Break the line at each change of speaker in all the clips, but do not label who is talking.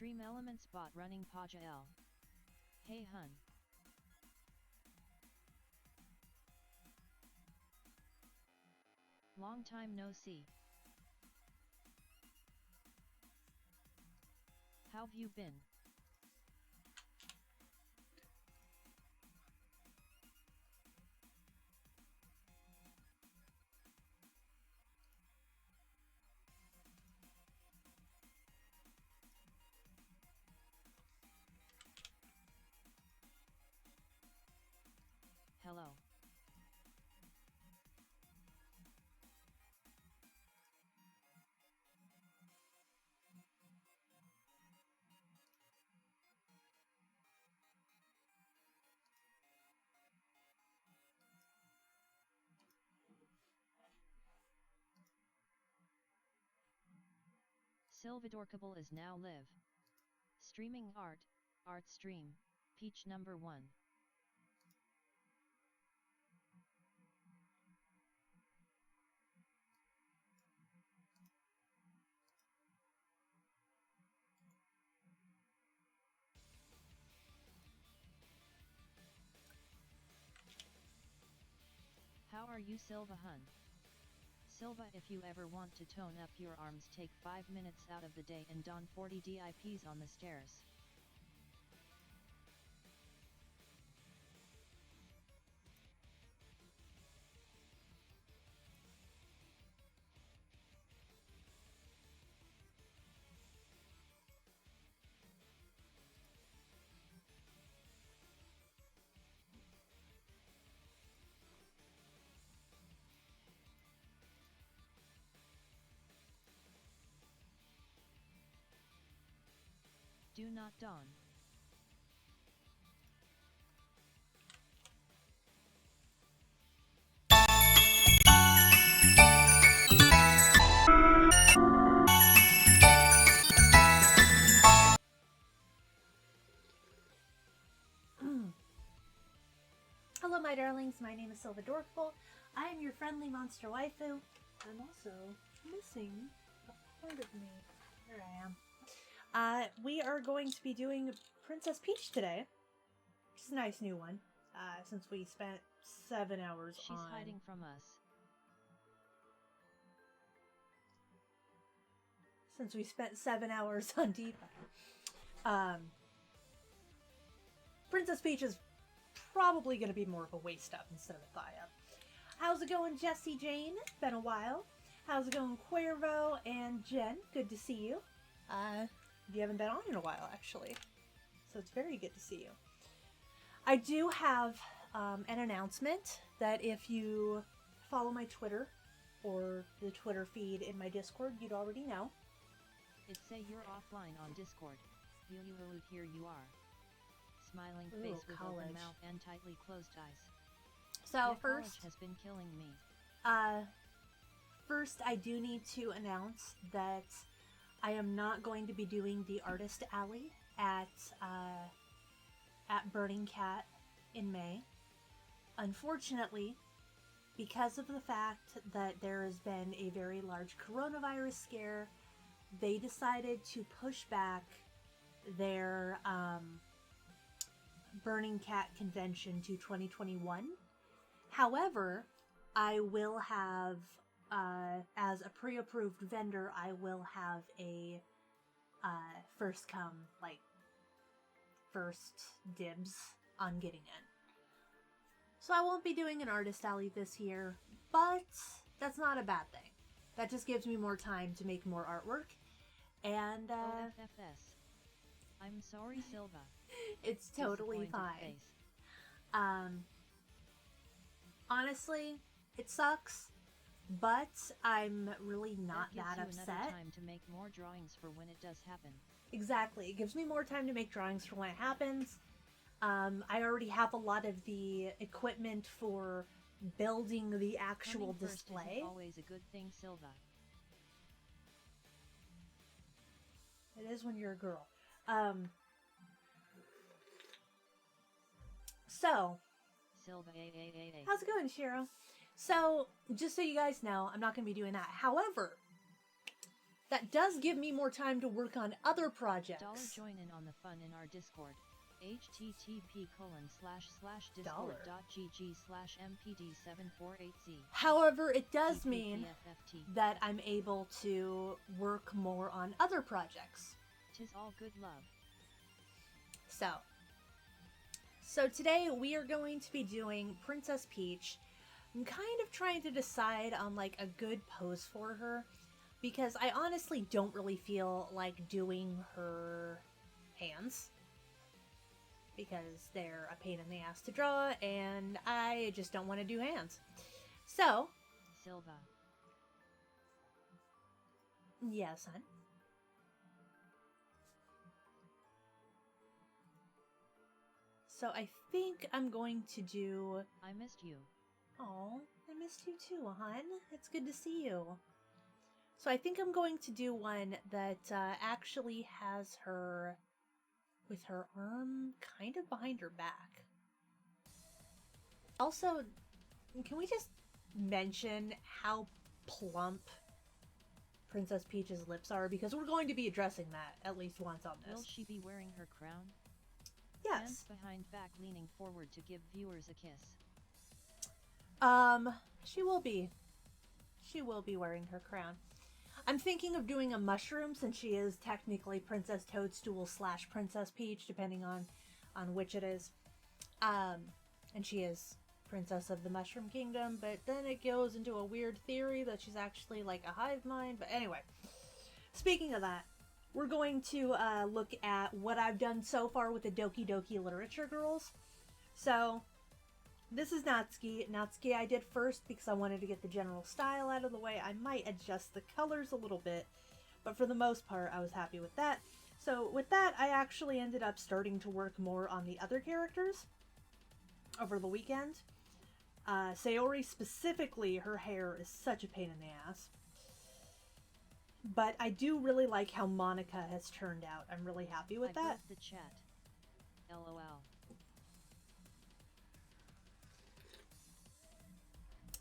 Stream Elements bot running Paja L. Hey hun. Long time no see. How've you been? Hello. Silvadorkable is now live. Streaming art stream, Peach number 1. How are you Silva hun? Silva, if you ever want to tone up your arms, take 5 minutes out of the day and don 40 dips on the stairs. Do not dawn.
Hello my darlings, my name is Silvadorkable. I am your friendly monster waifu. I'm also missing a part of me. There I am. We are going to be doing Princess Peach today, which is a nice new one, since we spent 7 hours
She's hiding from us.
Since we spent 7 hours on Deepa. Princess Peach is probably going to be more of a waist up instead of a thigh up. How's it going, Jessie Jane? Been a while. How's it going, Cuervo and Jen? Good to see you. You haven't been on in a while, actually. So it's very good to see you. I do have an announcement that if you follow my Twitter or the Twitter feed in my Discord, you'd already know.
It say you're offline on Discord. Here you are. Smiling face with open mouth and tightly closed eyes.
So first
has been killing me.
First I do need to announce that I am not going to be doing the Artist Alley at Burning Cat in May. Unfortunately, because of the fact that there has been a very large coronavirus scare, they decided to push back their Burning Cat convention to 2021. However, I will have, as a pre-approved vendor, I will have a first come, like, first dibs on getting in. So I won't be doing an Artist Alley this year, but that's not a bad thing. That just gives me more time to make more artwork. And,
OFFS. I'm sorry, Silva.
It's totally fine. Honestly, it sucks, but I'm really not that upset.
Another time to make more drawings for when it does happen.
Exactly. It gives me more time to make drawings for when it happens. I already have a lot of the equipment for building the actual display.
Isn't always a good thing, Silva.
It is when you're a girl. So,
Silva,
how's it going, Shiro? So, just so you guys know, I'm not going to be doing that. However, that does give me more time to work on other projects.
Join in on the fun in our Discord. http://discord.gg/mpd748z.
However, it does mean that I'm able to work more on other projects.
'Tis all good love.
So today we are going to be doing Princess Peach. I'm kind of trying to decide on like a good pose for her, because I honestly don't really feel like doing her hands, because they're a pain in the ass to draw, and I just don't want to do hands. So,
Silva.
Yes, hon. So I think I'm going to do...
I missed you.
Oh, I missed you too, hon. It's good to see you. So I think I'm going to do one that actually has her with her arm kind of behind her back. Also, can we just mention how plump Princess Peach's lips are? Because we're going to be addressing that at least once on this.
Will she be wearing her crown?
Yes.
Hands behind back, leaning forward to give viewers a kiss.
She will be. She will be wearing her crown. I'm thinking of doing a mushroom, since she is technically Princess Toadstool / Princess Peach, depending on which it is. And she is Princess of the Mushroom Kingdom, but then it goes into a weird theory that she's actually like a hive mind. But anyway, speaking of that, we're going to look at what I've done so far with the Doki Doki Literature Girls. So, this is Natsuki. Natsuki I did first because I wanted to get the general style out of the way. I might adjust the colors a little bit, but for the most part, I was happy with that. So with that, I actually ended up starting to work more on the other characters over the weekend. Sayori specifically, her hair is such a pain in the ass. But I do really like how Monica has turned out. I'm really happy with that.
The chat. LOL.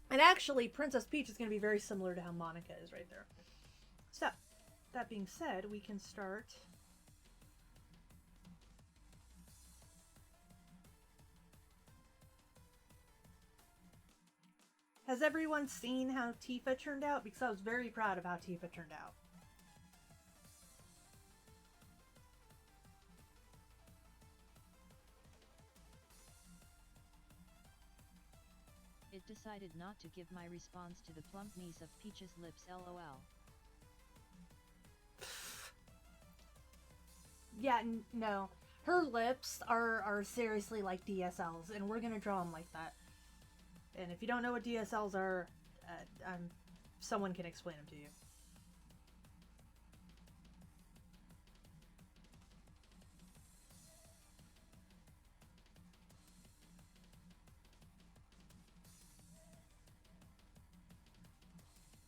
And actually, Princess Peach is going to be very similar to how Monica is right there. So, that being said, we can start. Has everyone seen how Tifa turned out? Because I was very proud of how Tifa turned out.
It decided not to give my response to the plumpness of Peach's lips, LOL.
Yeah, no. Her lips are seriously like DSLs, and we're gonna draw them like that. And if you don't know what DSLs are, someone can explain them to you.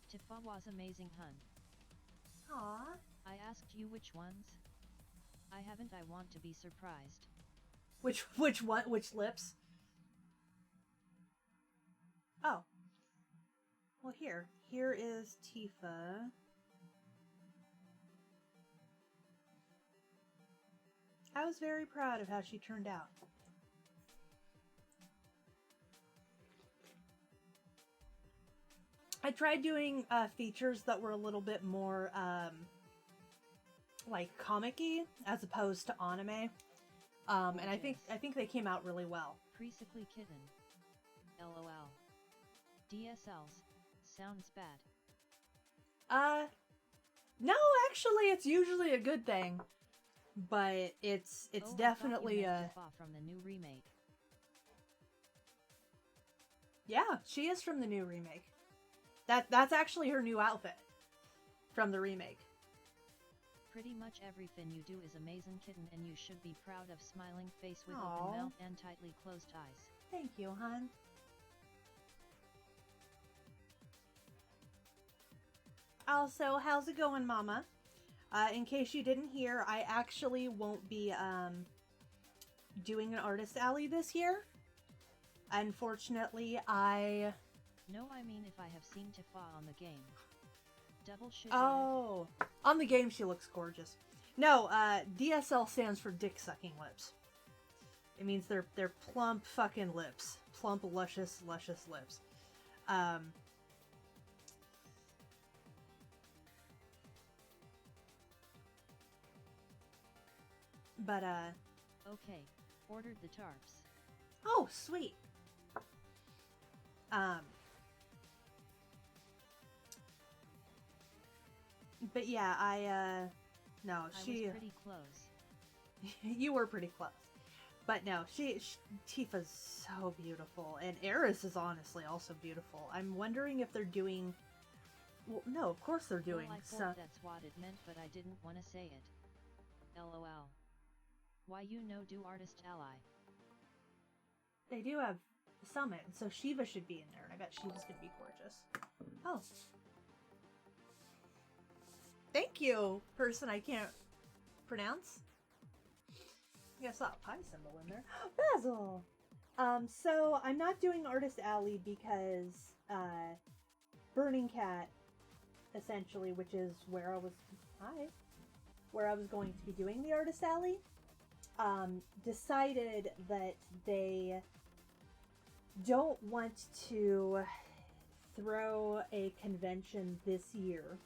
Tifa was amazing, hun.
Aww.
I asked you which ones? I haven't. I want to be surprised.
Which one? Which lips? Oh. Well, here is Tifa. I was very proud of how she turned out. I tried doing features that were a little bit more like comic-y as opposed to anime, and I think they came out really well.
Priestly kitten. LOL. DSLs. Sounds bad.
No, actually, it's usually a good thing, but it's definitely a.
From the new remake.
Yeah, she is from the new remake. That's actually her new outfit from the remake.
Pretty much everything you do is amazing, kitten, and you should be proud of smiling face with
Aww.
open mouth and tightly closed eyes.
Thank you, hon. Also, how's it going, Mama? In case you didn't hear, I actually won't be doing an artist alley this year. Unfortunately,
No, I mean if I have seen Tifa on the game. Double shit.
Oh, on the game she looks gorgeous. No, DSL stands for dick sucking lips. It means they're plump fucking lips, plump luscious lips. But
Okay, ordered the tarps.
oh sweet. But yeah, no,
I was pretty close.
You were pretty close. But no, Tifa's so beautiful, and Eris is honestly also beautiful. I'm wondering if they're doing. Well, no, of course they're doing.
Well, I thought that's what it meant, but I didn't want to say it. LOL. Why you no do artist ally?
They do have Summit, so Shiva should be in there, and I bet Shiva's gonna be gorgeous. Oh. Thank you, person I can't pronounce. I saw a pie symbol in there. Basil! So I'm not doing Artist Alley because, Burning Cat, essentially, which is where I was going to be doing the Artist Alley, decided that they don't want to throw a convention this year,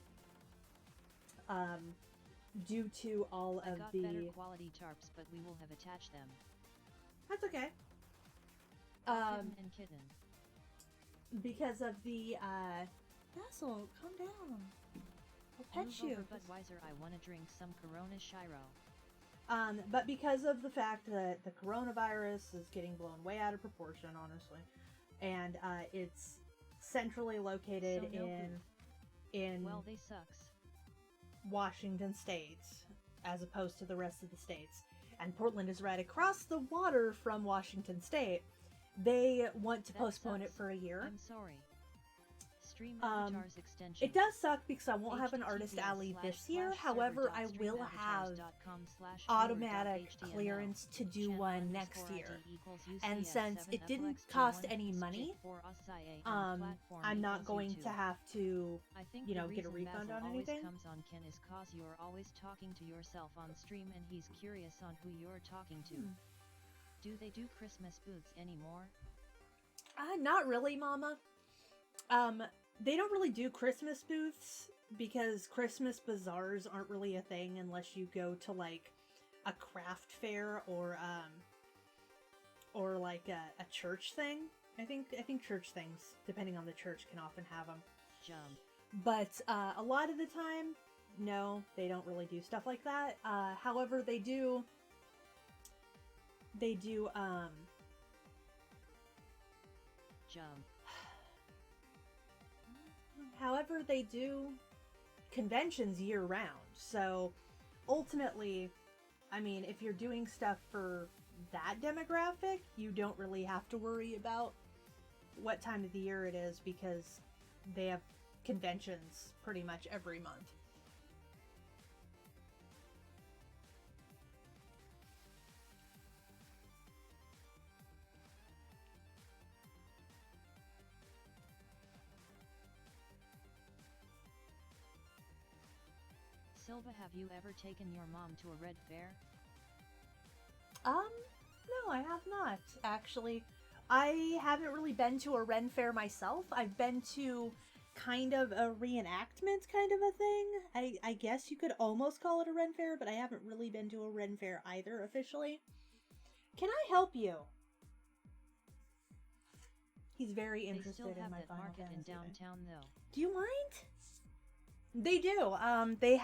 due to all of
got
the
better quality tarps, but we will have attached them.
That's okay.
Kitten and kitten.
Because of the Basil, calm down. I'll pet
Move
you.
over, Budweiser, I wanna drink some Corona Shiro.
But because of the fact that the coronavirus is getting blown way out of proportion, honestly, and it's centrally located
So no
in
well, they sucks.
Washington State, as opposed to the rest of the states, and Portland is right across the water from Washington State, they want to
That
postpone it
sucks.
for a year.
I'm sorry. Stream avatars extension.
It does suck because I won't have an Artist Alley this year. However, I will have automatic clearance to do one next year. And since it didn't cost any money, I'm not going to have to, you know, get a refund on anything.
Comes on Ken is cause you're always talking to yourself on stream and he's curious on who you're talking to. Do they do Christmas booths anymore?
Not really, Mama. They don't really do Christmas booths because Christmas bazaars aren't really a thing unless you go to like a craft fair or like a church thing. I think church things, depending on the church, can often have them.
Jump.
But a lot of the time, no, they don't really do stuff like that. However, they do
Jump.
However, they do conventions year round. So ultimately, I mean, if you're doing stuff for that demographic, you don't really have to worry about what time of the year it is because they have conventions pretty much every month.
Silva, have you ever taken your mom to a red fair?
No, I have not, actually. I haven't really been to a Ren Fair myself. I've been to kind of a reenactment kind of a thing. I guess you could almost call it a Ren Fair, but I haven't really been to a Ren Fair either, officially. Can I help you? He's very interested in my Final
market in
Fantasy
downtown, though.
Do you mind? They do. They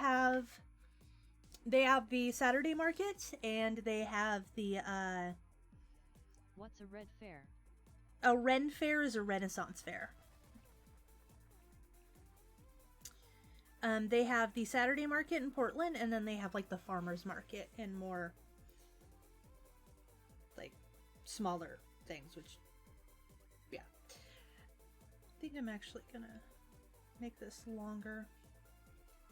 have the Saturday market, and they have the,
What's a red fair?
A Ren Fair is a Renaissance fair. They have the Saturday market in Portland, and then they have, like, the farmer's market and more, like, smaller things, which, yeah. I think I'm actually gonna make this longer.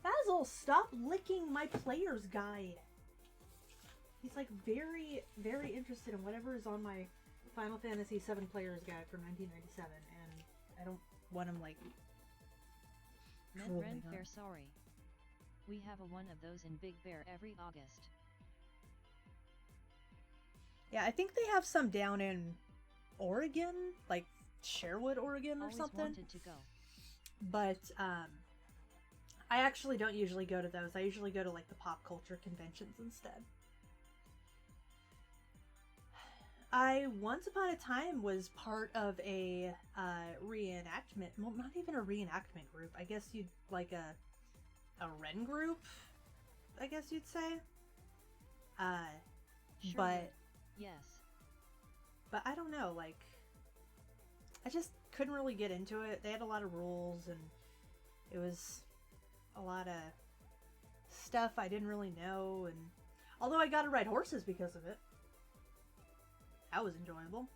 Basil, stop licking my player's guide. He's like very, very interested in whatever is on my Final Fantasy VII player's guide from 1997, and I don't want him like
Mint
Drool
Ren
me
Fair,
not.
sorry. We have a one of those in Big Bear every August.
Yeah, I think they have some down in Oregon, like Sherwood, Oregon or
Always
something.
wanted to go.
But I actually don't usually go to those. I usually go to like the pop culture conventions instead. I once upon a time was part of a reenactment. Well, not even a reenactment group. I guess you'd like a Ren group. I guess you'd say.
Sure
But
would. Yes.
but I don't know. Like, I just couldn't really get into it. They had a lot of rules, and it was a lot of stuff I didn't really know. And although I got to ride horses because of it, that was enjoyable.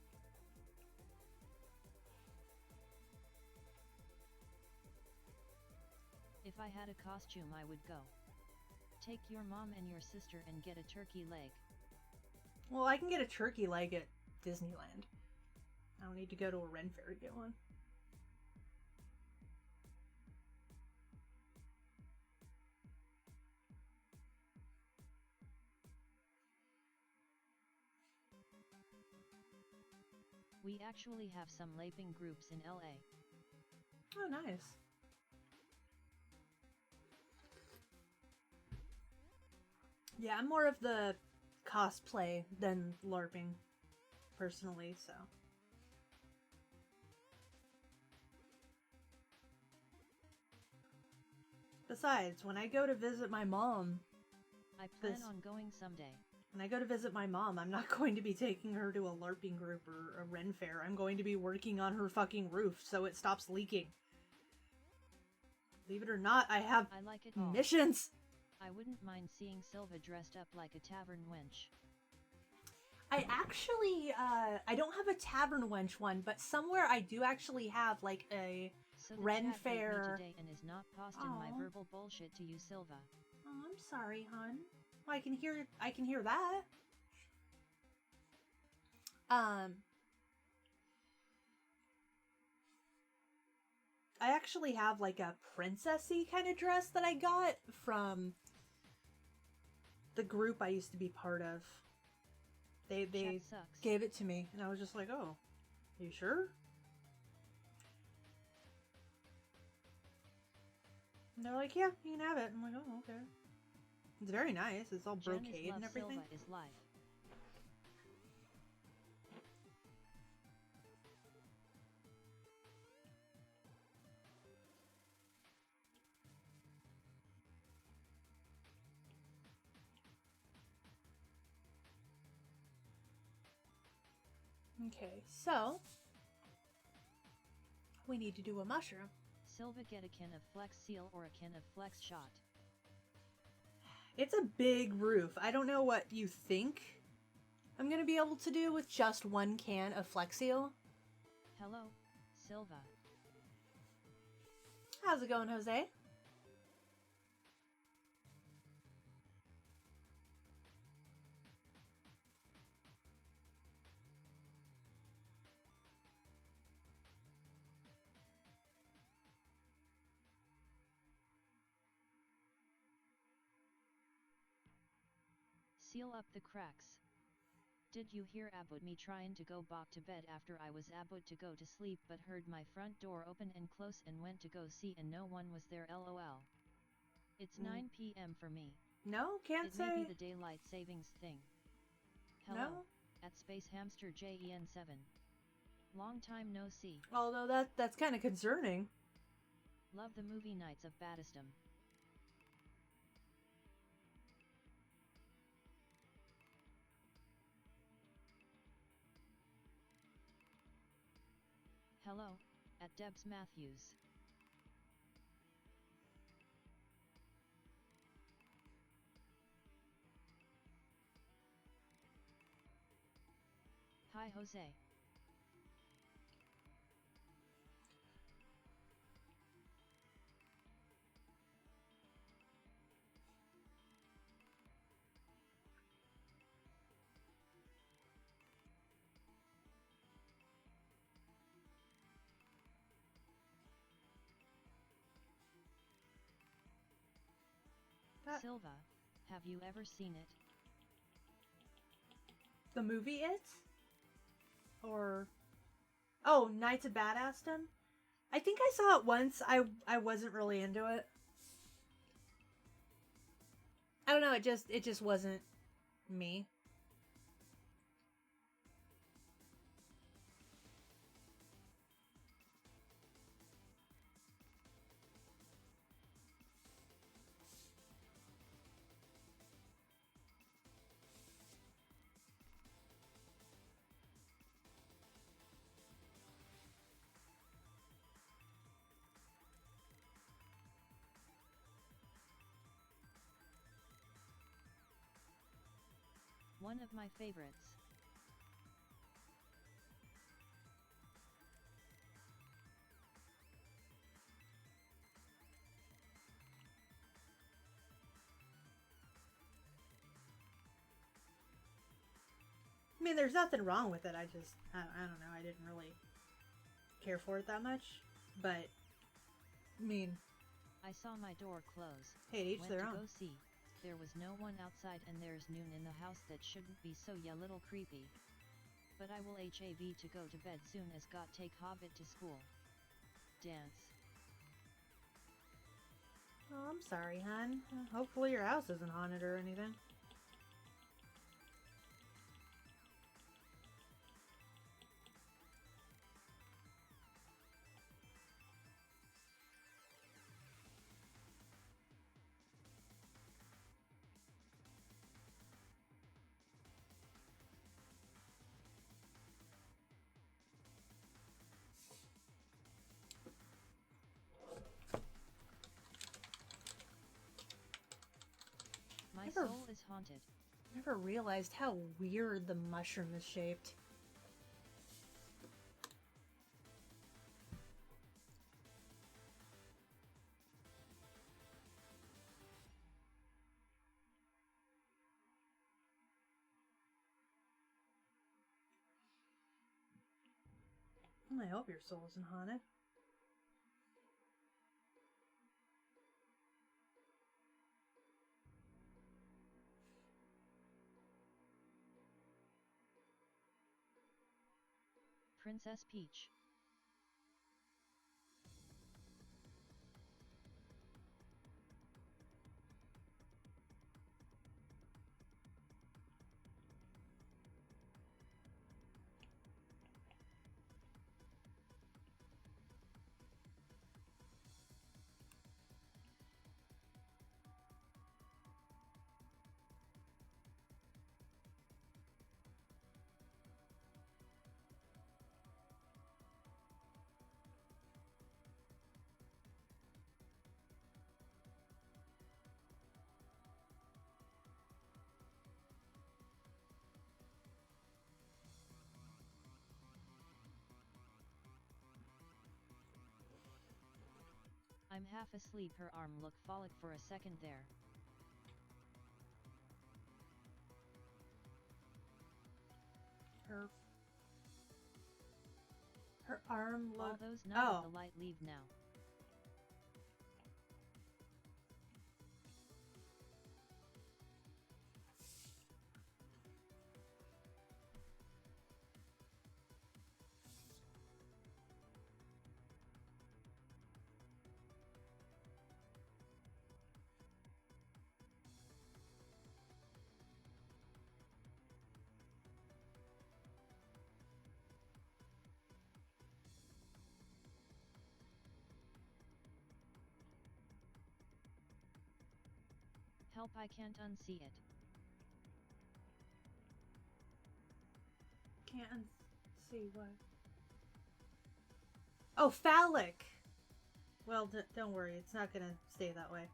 If I had a costume, I would go. Take your mom and your sister and get a turkey leg.
Well, I can get a turkey leg at Disneyland. I don't need to go to a Ren Fair to get one.
We actually have some laping groups in LA.
Oh, nice. Yeah, I'm more of the cosplay than LARPing, personally, so. Besides, when I go to visit my mom,
I plan on going someday.
when I go to visit my mom, I'm not going to be taking her to a LARPing group or a Ren Fair. I'm going to be working on her fucking roof so it stops leaking. Believe it or not, I have
I like it all.
missions.
I wouldn't mind seeing Silva dressed up like a tavern wench.
I actually, I don't have a Tavern Wench one, but somewhere I do actually have, like, a
So the
Ren
chat hate me
Fair.
today and is not posting my
Aw.
verbal bullshit to you, Silva.
Oh, I'm sorry, hon. Well, I can hear that. I actually have, like, a princessy kind of dress that I got from the group I used to be part of. They
Chat sucks.
gave it to me, and I was just like, oh, you sure? And they're like, yeah, you can have it. I'm like, oh, okay. It's very nice. It's all
Jen is
brocade
love,
and everything.
Silva is life.
Okay, so we need to do a mushroom.
Silva, get a can of Flex Seal or a can of Flex Shot.
It's a big roof. I don't know what you think I'm gonna be able to do with just one can of Flex Seal.
Hello, Silva.
How's it going, Jose?
Seal up the cracks. Did you hear about me trying to go back to bed after I was about to go to sleep but heard my front door open and close and went to go see and no one was there, lol. It's 9 p.m. for me.
No, can't
It
say.
may be the daylight savings thing. Hello,
No.
at Space Hamster JEN7. Long time no see.
Although that's kind of concerning.
Love the movie Nights of Battistum. Hello, at Debs Matthews. Hi Jose.
that?
Silva, have you ever seen it?
The movie It? Or... Oh, Knights of Badassdom? I think I saw it once. I wasn't really into it. I don't know, it just wasn't me.
One of my favorites.
I mean, there's nothing wrong with it. I don't know. I didn't really care for it that much. But, I mean...
I saw my door close.
Hey, to each
went
their
to
own.
go see. There was no one outside and there's noon in the house. That shouldn't be so ya little creepy. But I will have to go to bed soon as got take Hobbit to school. Dance.
Oh, I'm sorry, hon. Hopefully your house isn't haunted or anything.
My
Never-
soul is haunted.
Never realized how weird the mushroom is shaped. I hope your soul isn't haunted.
Princess Peach. I'm half asleep. Her arm looked phallic for a second there.
Her arm
All
looked...
those none of the light leave now. Help, I can't unsee it.
Can't see what? Oh, phallic! Well, don't worry. It's not gonna stay that way.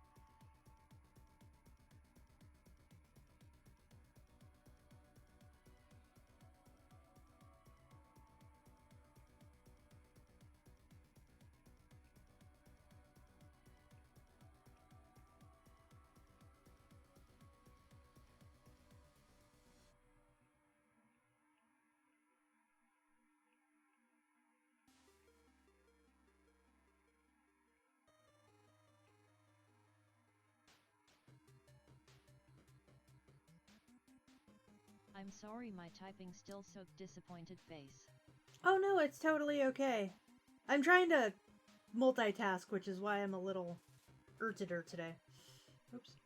I'm sorry, my typing still soaked disappointed face.
Oh no, it's totally okay. I'm trying to multitask, which is why I'm a little irritated today. Oops.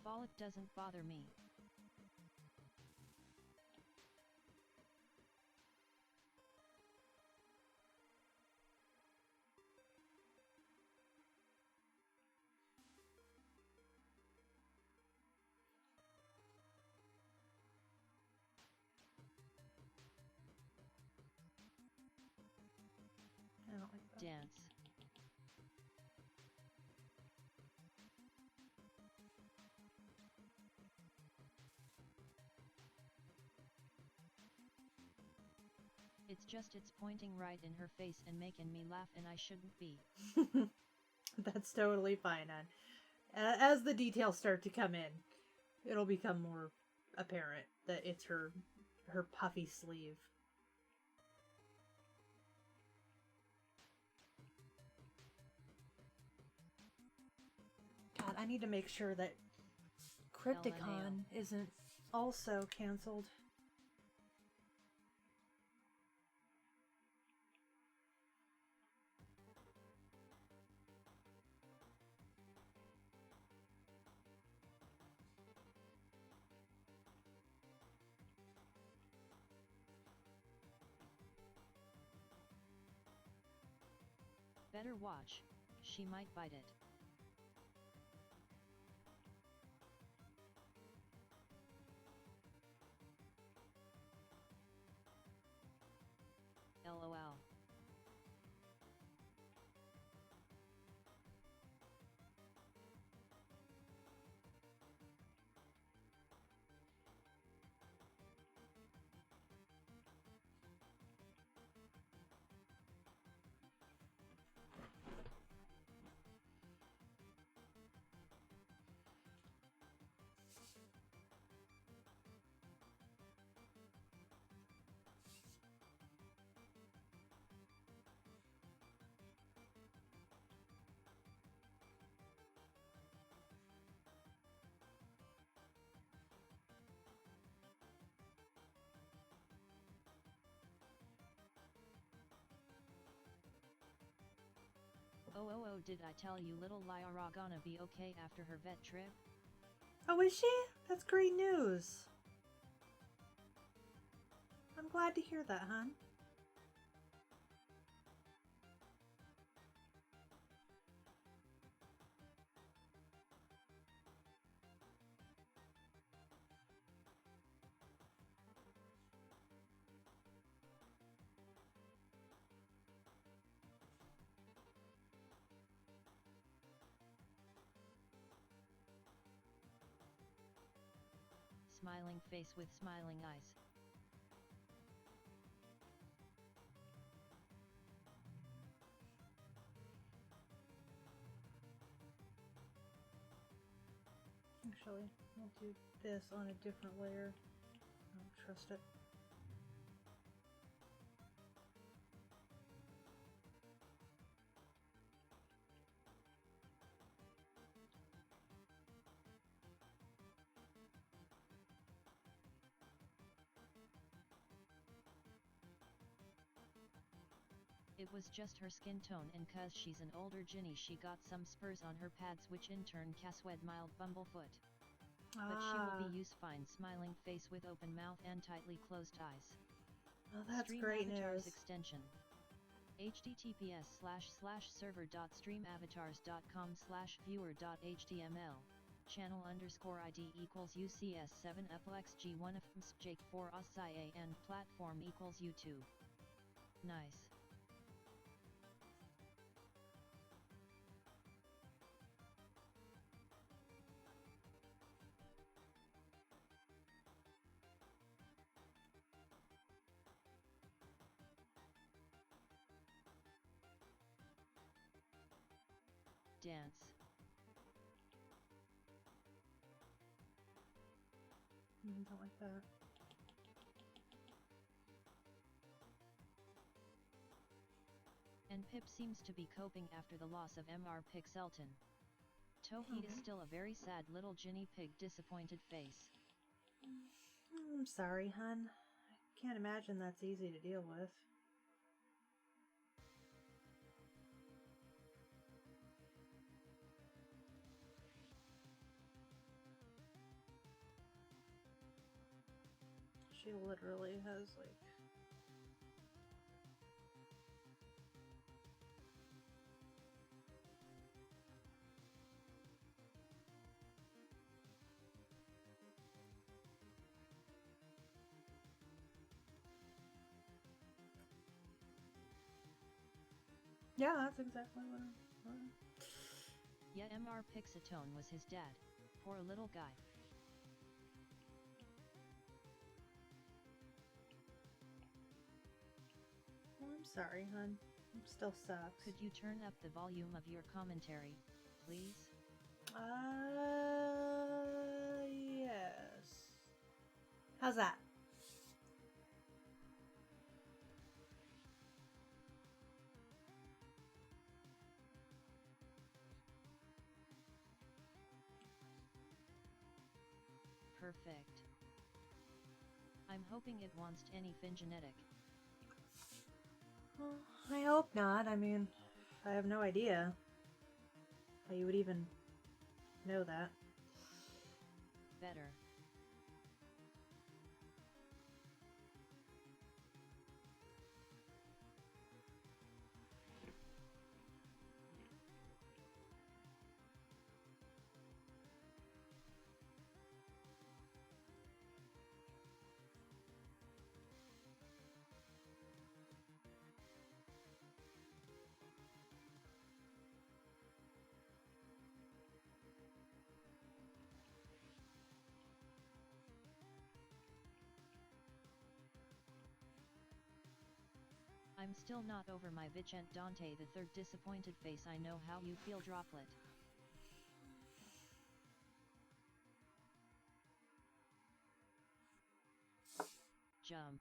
Bollock doesn't bother me.
I don't like that.
Dance. It's just it's pointing right in her face and making me laugh, and I shouldn't be.
That's totally fine, hon. As the details start to come in, it'll become more apparent that it's her puffy sleeve. God, I need to make sure that Crypticon isn't also canceled.
Better watch, she might bite it. LOL. Oh, did I tell you little Lyra gonna be okay after her vet trip?
Oh, is she? That's great news. I'm glad to hear that, hon.
Smiling face with smiling eyes.
Actually, I'll do this on a different layer. I don't trust it.
It was just her skin tone, and cause she's an older Ginny she got some spurs on her pads, which in turn caswed mild bumblefoot. But she will be use fine, smiling face with open mouth and tightly closed eyes.
Oh, that's
Stream
great
avatars
news.
extension. https://server.streamavatars.com/viewer.html channel_ID equals UCS7 uplex G1 of Jake 4 OSIA and platform equals YouTube. Nice. Dance.
Don't like that.
And Pip seems to be coping after the loss of Mr. Pixelton. Toheed is still a very sad little Ginny pig disappointed face.
I'm sorry, hun. I can't imagine that's easy to deal with. She literally has, like... Yeah, that's exactly what I'm...
Yet Mr. Pixatone was his dad. Poor little guy.
Oh, I'm sorry, hun. It still sucks.
Could you turn up the volume of your commentary, please?
Yes. How's that?
Perfect. I'm hoping it wants anything genetic.
Well, I hope not. I mean, I have no idea how you would even know that.
Better. I'm still not over my Vicente Dante the third disappointed face. I know how you feel, Droplet. Jump.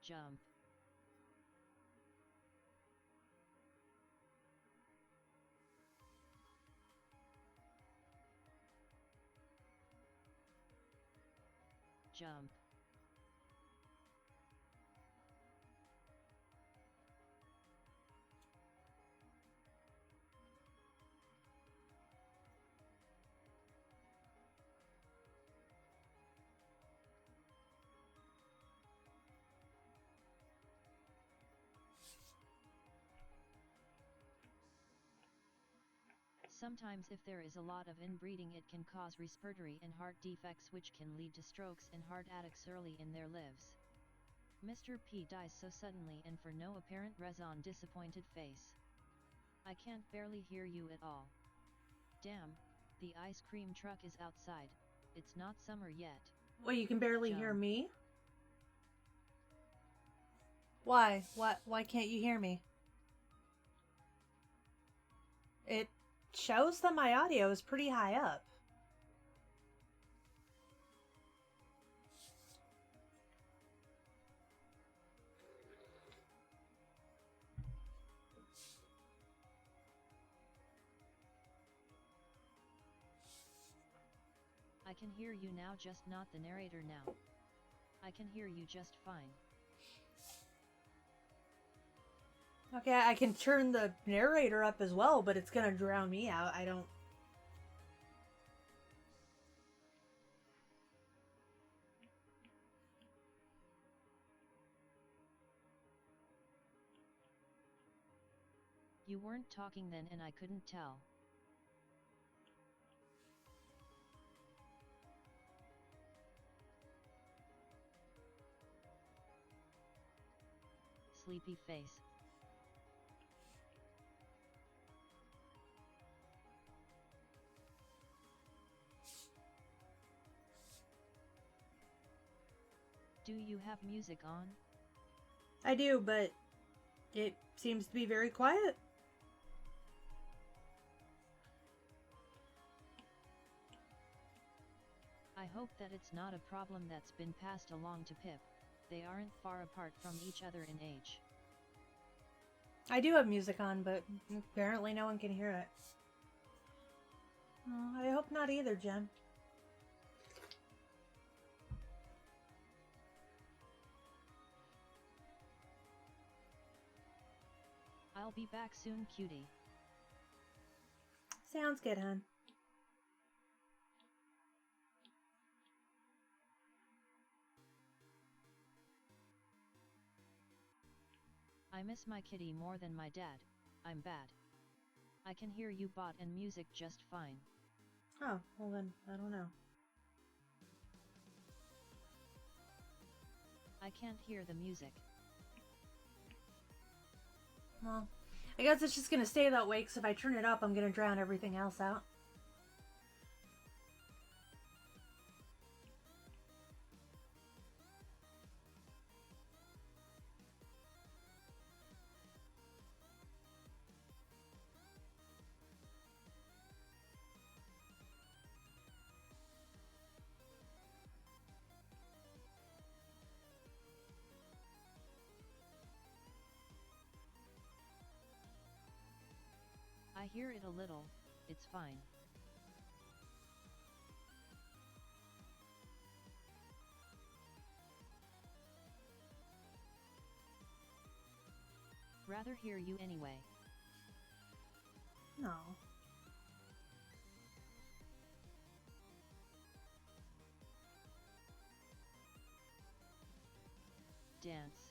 Jump. Jump. Sometimes if there is a lot of inbreeding it can cause respiratory and heart defects which can lead to strokes and heart attacks early in their lives. Mr. P dies so suddenly and for no apparent reason. Disappointed face. I can't barely hear you at all. Damn, the ice cream truck is outside, it's not summer yet.
Well, you can barely
Jump.
hear me? Why? Why can't you hear me? It shows that my audio is pretty high up.
I can hear you now, just not the narrator now. I can hear you just fine.
Okay, I can turn the narrator up as well, but it's gonna drown me out. I don't...
You weren't talking then and I couldn't tell. Sleepy face. Do you have music on?
I do, but it seems to be very quiet.
I hope that it's not a problem that's been passed along to Pip. They aren't far apart from each other in age.
I do have music on, but apparently no one can hear it. Oh, I hope not either, Jen.
I'll be back soon, cutie.
Sounds good, hon.
I miss my kitty more than my dad. I'm bad. I can hear you bot and music just fine.
Oh, well then, I don't know.
I can't hear the music.
Well, I guess it's just gonna stay that way, because if I turn it up, I'm gonna drown everything else out.
I hear it a little, it's fine. Rather hear you anyway.
No.
Dance.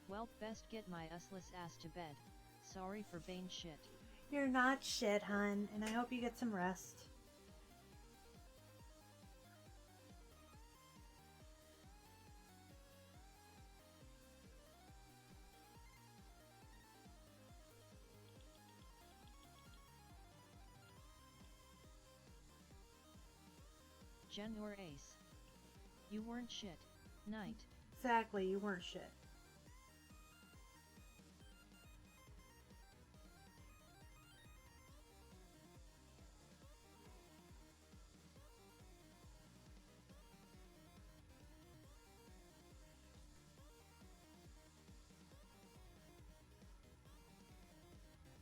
Well, best get my useless ass to bed. Sorry for Bane shit.
You're not shit, hun, and I hope you get some rest.
Jen or Ace. You weren't shit. Night.
Exactly, you weren't shit.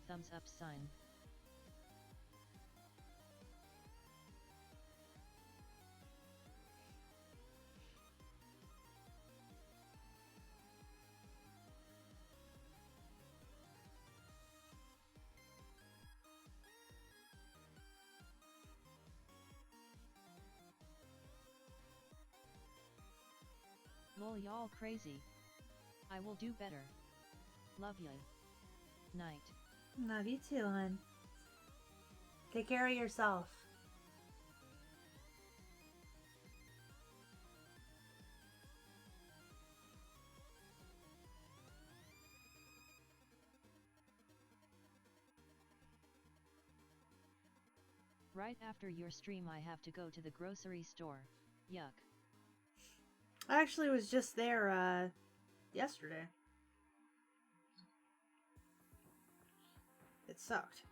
Thumbs up sign. Lol, y'all crazy. I will do better. Love you. Night.
Love you too, hun. Take care of yourself.
Right after your stream I have to go to the grocery store. Yuck.
I actually was just there, yesterday. It sucked.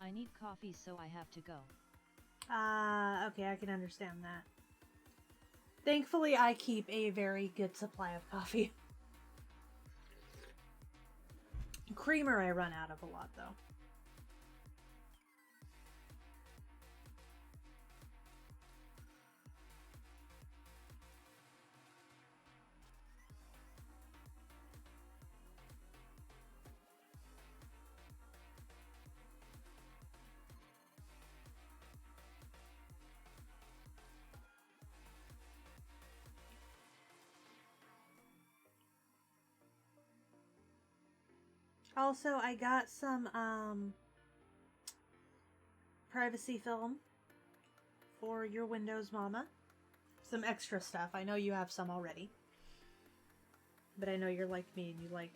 I need coffee so I have to go.
Okay, I can understand that. Thankfully, I keep a very good supply of coffee. Creamer I run out of a lot, though. Also, I got some privacy film for your Windows Mama. Some extra stuff. I know you have some already. But I know you're like me and you like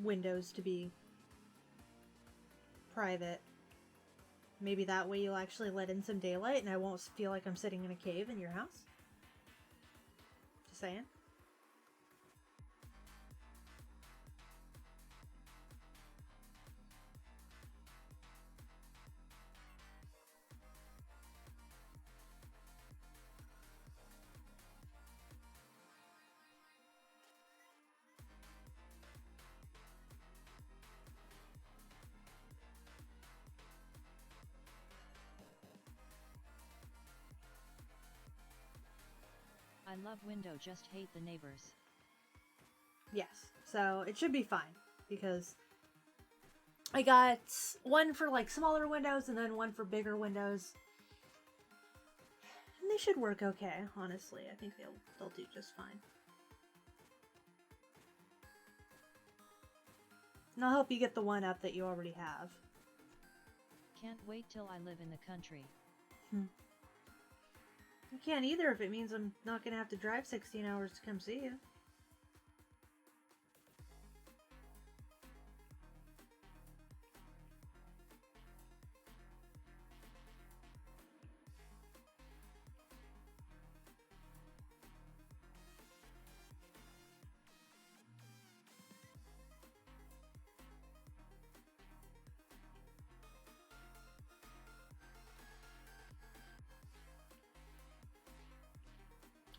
Windows to be private. Maybe that way you'll actually let in some daylight and I won't feel like I'm sitting in a cave in your house. Just saying.
I love window, just hate the neighbors.
Yes, so it should be fine because I got one for like smaller windows and then one for bigger windows. And they should work okay, honestly. I think they'll do just fine. And I'll help you get the one up that you already have.
Can't wait till I live in the country.
I can't either if it means I'm not going to have to drive 16 hours to come see you.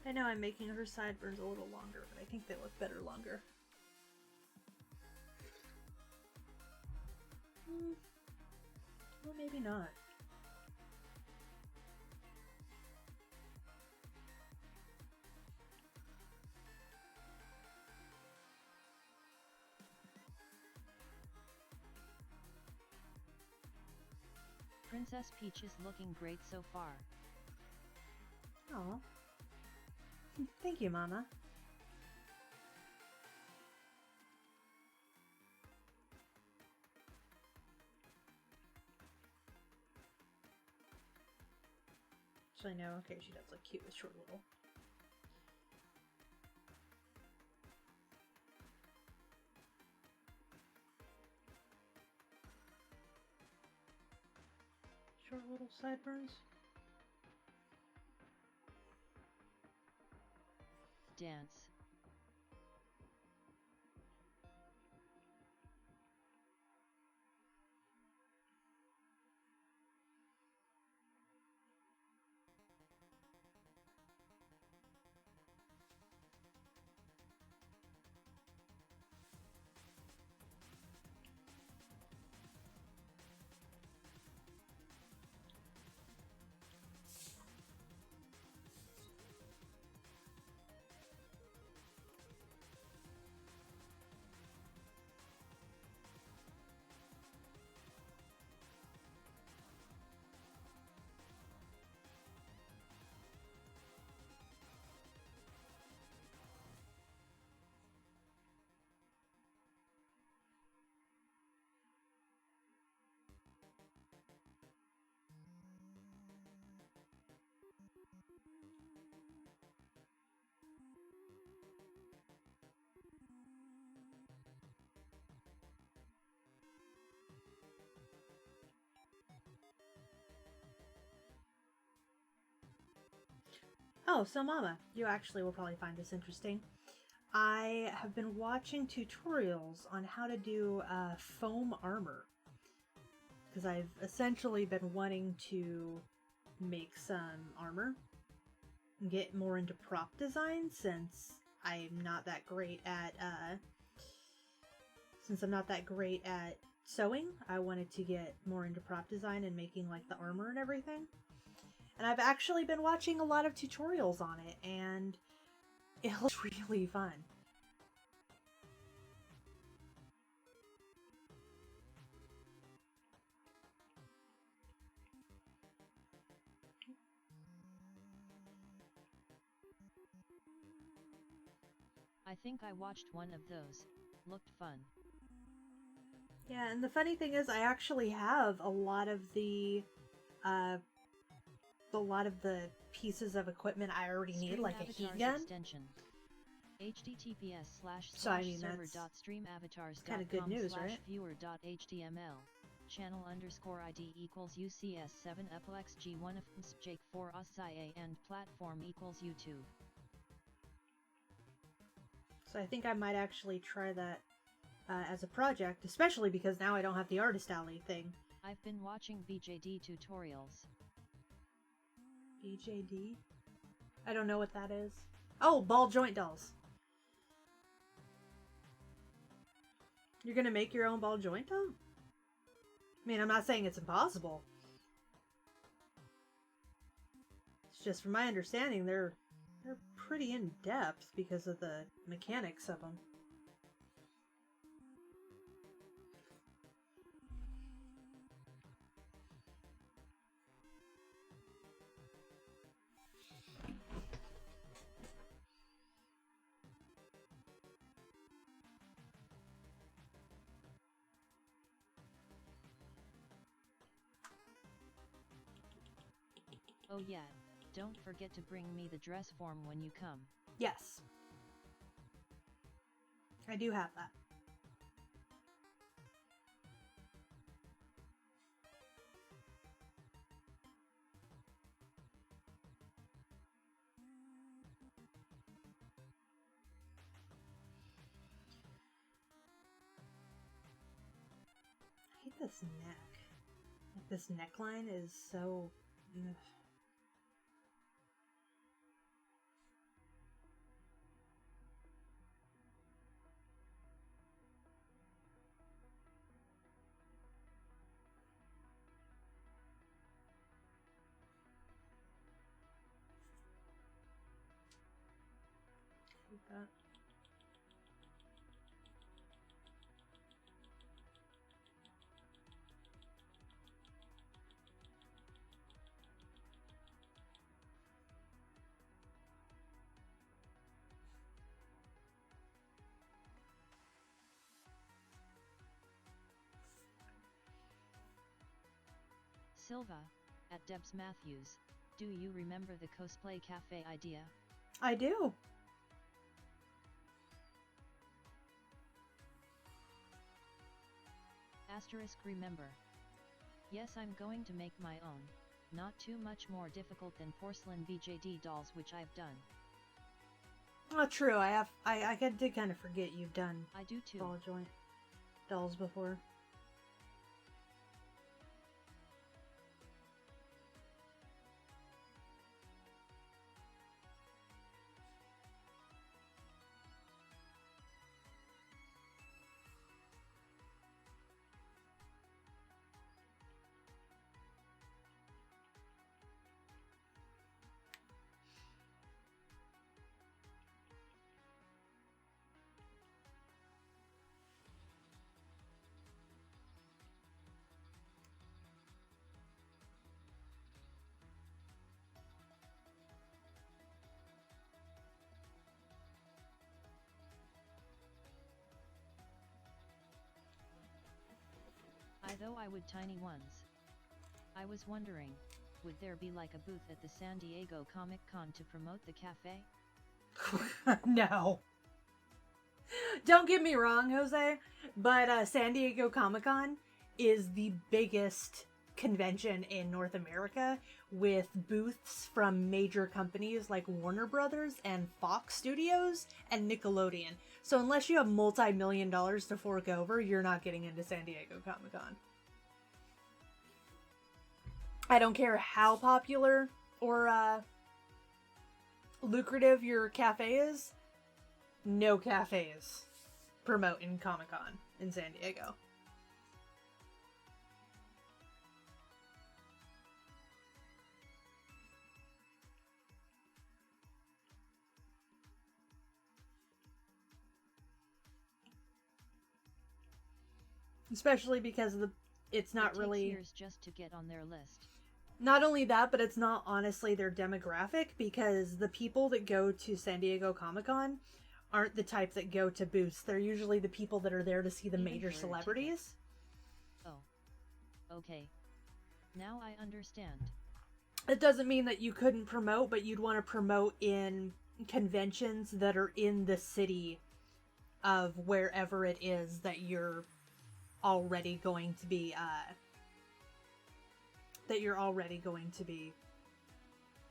I know I'm making her sideburns a little longer, but I think they look better longer. Well, maybe not.
Princess Peach is looking great so far.
Aw. Thank you, Mama. So I know, okay, she does look cute with short little. Short little sideburns.
Dance.
Oh, so Mama, you actually will probably find this interesting. I have been watching tutorials on how to do foam armor. Because I've essentially been wanting to make some armor. get more into prop design since I'm not that great at sewing. I wanted to get more into prop design and making like the armor and everything. And I've actually been watching a lot of tutorials on it, and it looks really fun.
I think I watched one of those. Looked fun.
Yeah, and the funny thing is I actually have a lot of the pieces of equipment I already need, like a heat gun.
Extension. https://server.streamavatars.com/viewer.html
kind of good news, right?
channel _ID equals UCS7 UPLXG1 of Jake 4 OSIA and platform equals YouTube.
So I think I might actually try that as a project, especially because now I don't have the Artist Alley thing.
I've been watching BJD tutorials.
BJD? I don't know what that is. Oh, ball joint dolls. You're gonna make your own ball joint doll? I mean, I'm not saying it's impossible. It's just from my understanding, they're pretty in-depth because of the mechanics of them.
Oh yeah, don't forget to bring me the dress form when you come.
Yes. I do have that. I hate this neck. Like, this neckline is so... Ugh. Like that.
Silva, at Debs Matthews, do you remember the cosplay cafe idea?
I do.
Asterisk remember. Yes, I'm going to make my own, not too much more difficult than porcelain BJD dolls which I've done.
Oh, true. I did kind of forget you've done
I do too.
ball joint dolls before.
Though I would tiny ones. I was wondering, would there be like a booth at the San Diego Comic-Con to promote the cafe?
No. Don't get me wrong, Jose, but San Diego Comic-Con is the biggest convention in North America, with booths from major companies like Warner Brothers and Fox Studios and Nickelodeon. So unless you have multi-million dollars to fork over, you're not getting into San Diego Comic-Con. I don't care how popular or lucrative your cafe is, no cafes promote in Comic-Con in San Diego. Especially because it's not really...
It takes years just to get on their list.
Not only that, but it's not honestly their demographic, because the people that go to San Diego Comic-Con aren't the type that go to booths. They're usually the people that are there to see the
Even
major celebrities.
Oh. Okay. Now I understand.
It doesn't mean that you couldn't promote, but you'd want to promote in conventions that are in the city of wherever it is that you're already going to be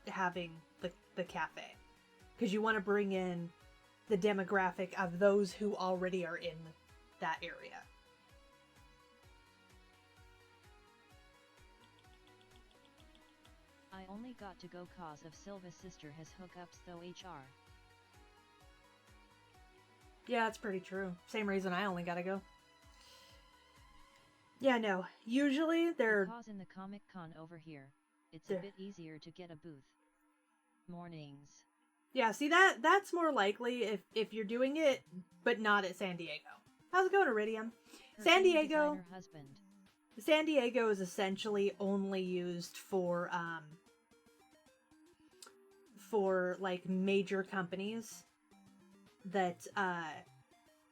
having the cafe, because you want to bring in the demographic of those who already are in that area.
I only got to go cause of Silva's sister has hookups though HR.
Yeah, that's pretty true. Same reason I only gotta go. Yeah, no. Usually they're...
Because in the Comic-Con over here, it's a bit easier to get a booth. Mornings.
Yeah, see, that's more likely if you're doing it, but not at San Diego. How's it going, Iridium? San Diego... San Diego is essentially only used for like major companies that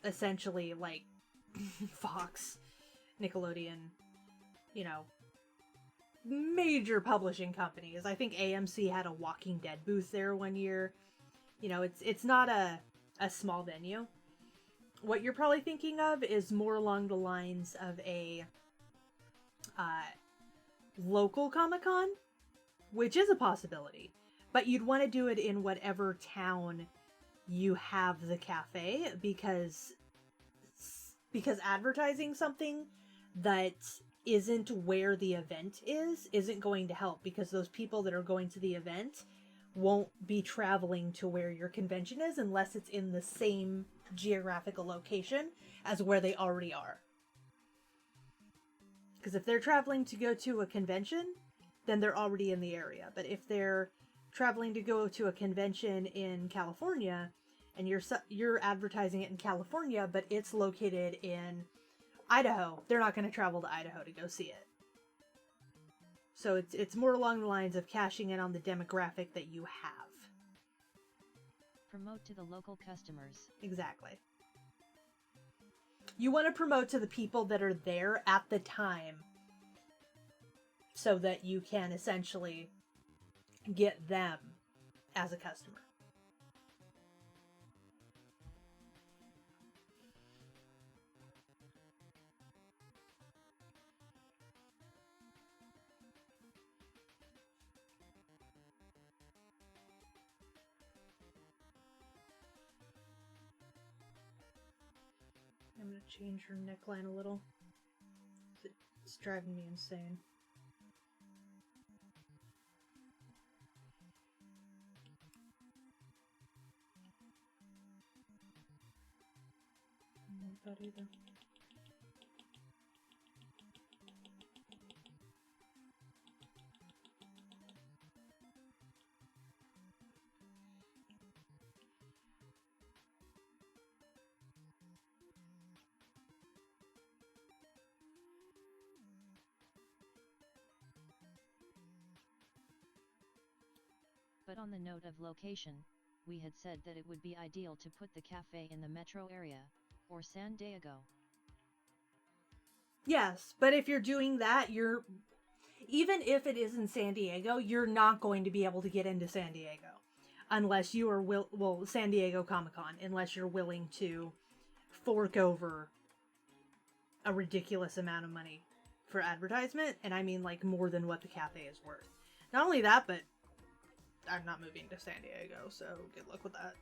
essentially like Fox, Nickelodeon, you know, major publishing companies. I think AMC had a Walking Dead booth there one year. You know, it's not a small venue. What you're probably thinking of is more along the lines of a local Comic-Con, which is a possibility, but you'd want to do it in whatever town you have the cafe, because advertising something that isn't where the event isn't going to help, because those people that are going to the event won't be traveling to where your convention is unless it's in the same geographical location as where they already are. Because if they're traveling to go to a convention, then they're already in the area. But if they're traveling to go to a convention in California, and you're advertising it in California, but it's located in Idaho, they're not going to travel to Idaho to go see it. So it's more along the lines of cashing in on the demographic that you have.
Promote to the local customers.
Exactly. You want to promote to the people that are there at the time, so that you can essentially get them as a customer. I'm going to change her neckline a little. It's driving me insane. I don't want that either.
But on the note of location, we had said that it would be ideal to put the cafe in the metro area, or San Diego.
Yes, but if you're doing that, even if it is in San Diego, you're not going to be able to get into San Diego. Unless you are San Diego Comic-Con, unless you're willing to fork over a ridiculous amount of money for advertisement, and I mean like more than what the cafe is worth. Not only that, but I'm not moving to San Diego, so good luck with that.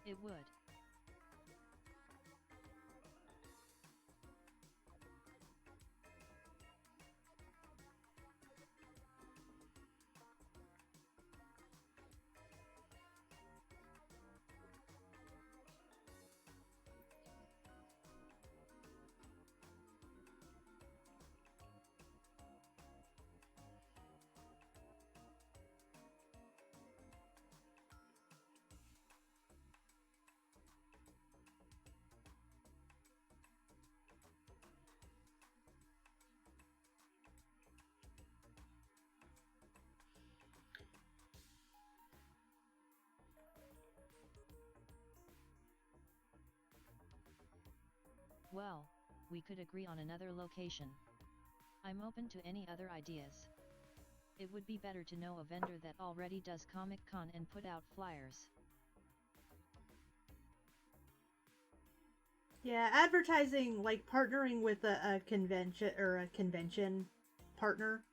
It would. Well, we could agree on another location. I'm open to any other ideas. It would be better to know a vendor that already does Comic-Con and put out flyers.
Yeah, advertising, like partnering with a convention or a convention partner,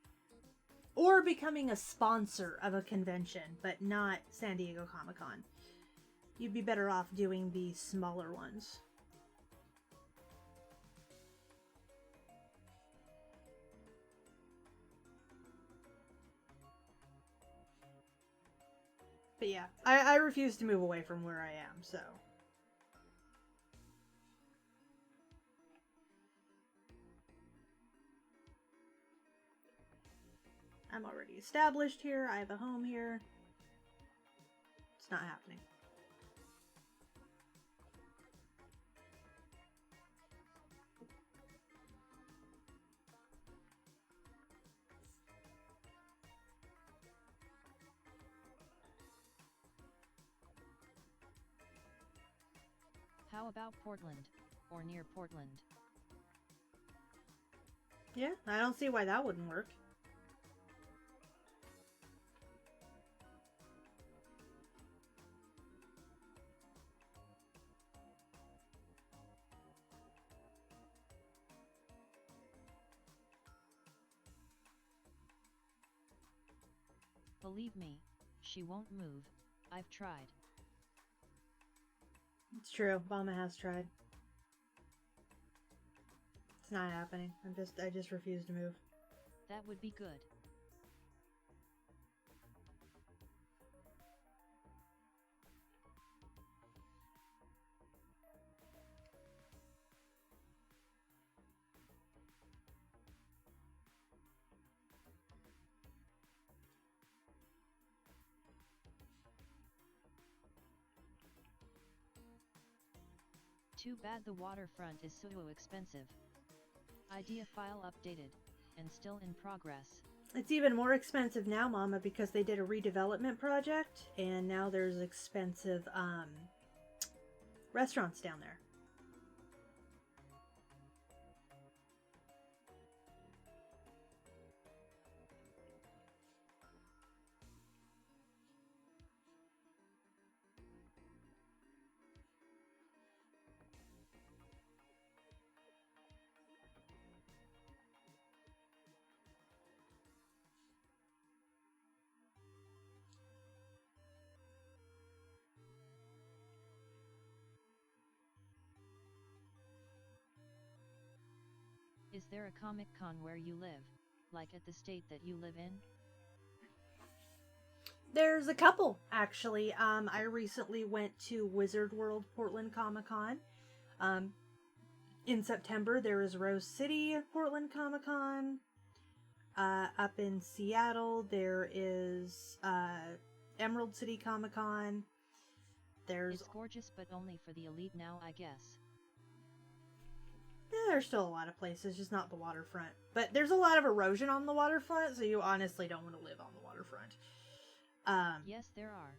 or becoming a sponsor of a convention, but not San Diego Comic-Con. You'd be better off doing the smaller ones. But yeah, I refuse to move away from where I am, so. I'm already established here. I have a home here. It's not happening.
How about Portland, or near Portland?
Yeah, I don't see why that wouldn't work.
Believe me, she won't move. I've tried.
It's true. Obama has tried. It's not happening. I just refuse to move.
That would be good. Too bad the waterfront is so expensive. Idea file updated, and still in progress.
It's even more expensive now, Mama, because they did a redevelopment project, and now there's expensive restaurants down there.
Is there a Comic-Con where you live, like at the state that you live in?
There's a couple, actually. I recently went to Wizard World Portland Comic Con. In September, there is Rose City Portland Comic Con. Up in Seattle, there is Emerald City Comic Con.
It's gorgeous, but only for the elite now, I guess.
There's still a lot of places, just not the waterfront. But there's a lot of erosion on the waterfront, so you honestly don't want to live on the waterfront.
Yes, there are.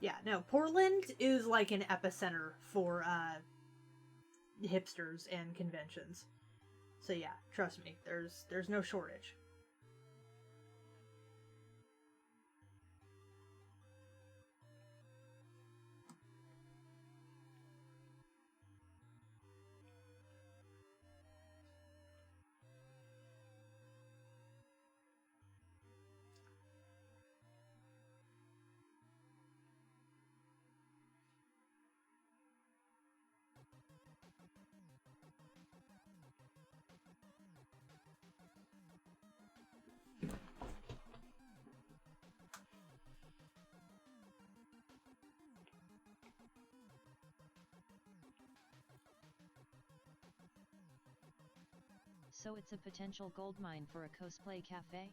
Yeah, no, Portland is like an epicenter for hipsters and conventions. So yeah, trust me, there's no shortage.
So it's a potential goldmine for a cosplay cafe?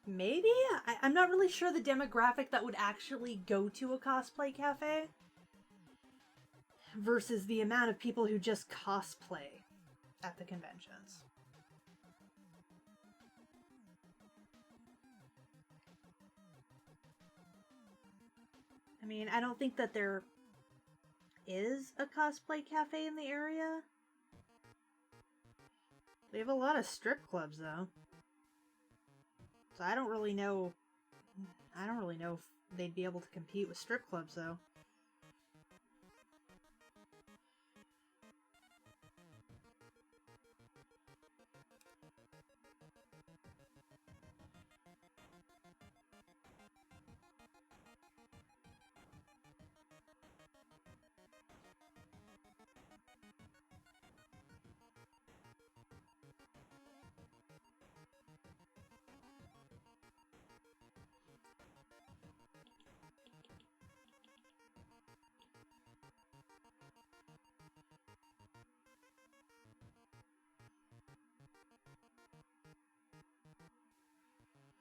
Maybe? I'm not really sure the demographic that would actually go to a cosplay cafe versus the amount of people who just cosplay at the conventions. I mean, I don't think that they're is a cosplay cafe in the area. They have a lot of strip clubs, though. So I don't really know if they'd be able to compete with strip clubs, though.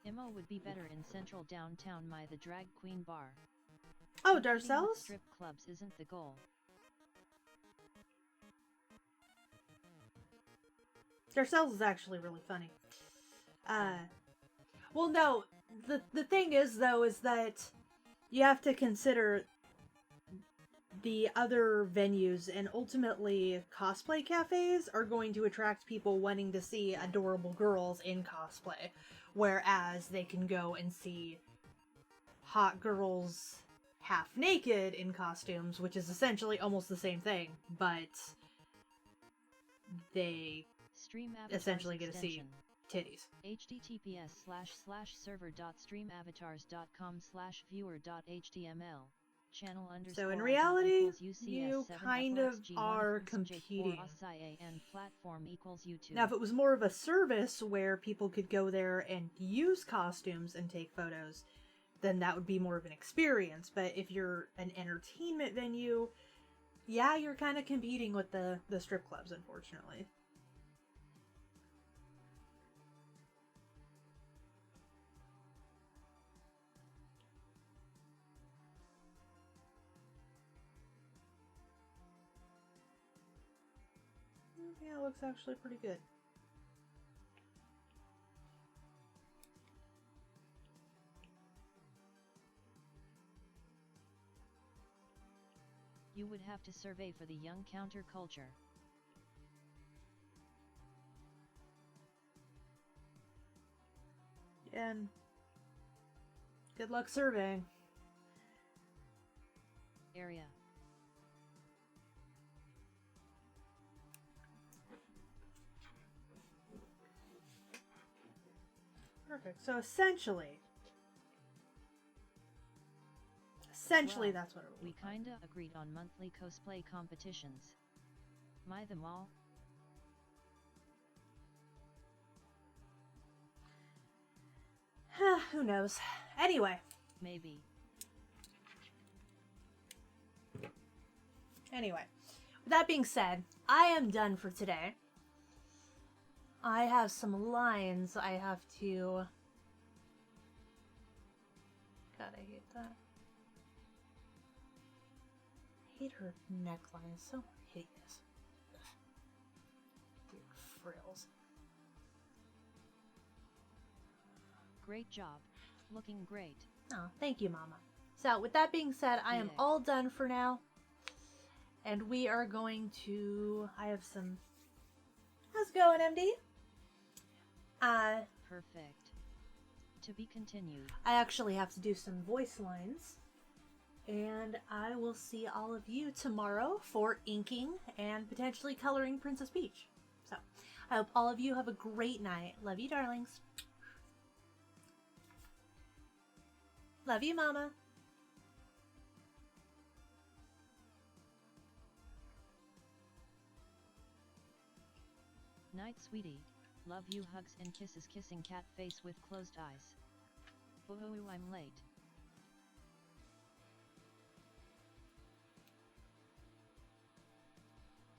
Imo would be better in central downtown my the drag queen bar.
Oh,
Competing with
Darcel's?
strip clubs isn't the goal.
Darcel's is actually really funny. Well, no, the thing is, though, is that you have to consider the other venues, and ultimately cosplay cafes are going to attract people wanting to see adorable girls in cosplay, whereas they can go and see hot girls half naked in costumes, which is essentially almost the same thing, but they
Stream
essentially get to see titties.
https://server.streamavatars.com/viewer.html channel
So in
_
reality,
UCS
you
7
kind of
FLXG1
are
FLXJ4
competing.
and platform equals YouTube.
Now, if it was more of a service where people could go there and use costumes and take photos, then that would be more of an experience. But if you're an entertainment venue, yeah, you're kind of competing with the strip clubs, unfortunately. Yeah, it looks actually pretty good.
You would have to survey for the young counterculture.
And good luck surveying.
Area.
Perfect. So essentially
Well,
that's what it
we
would look like.
kinda agreed on monthly cosplay competitions. My them all?
Who knows? Anyway.
Maybe.
With that being said, I am done for today. I have some lines I have to... God, I hate that. I hate her neckline. It's so hideous. Weird frills.
Great job. Looking great.
Oh, thank you, Mama. So, with that being said, I am all done for now. And we are going to... I have some... How's it going, MD?
Perfect. To be continued.
I actually have to do some voice lines. And I will see all of you tomorrow for inking and potentially coloring Princess Peach. So, I hope all of you have a great night. Love you, darlings. Love you, Mama.
Night, sweetie. Love you, hugs and kisses, kissing cat face with closed eyes. Ooh, I'm late.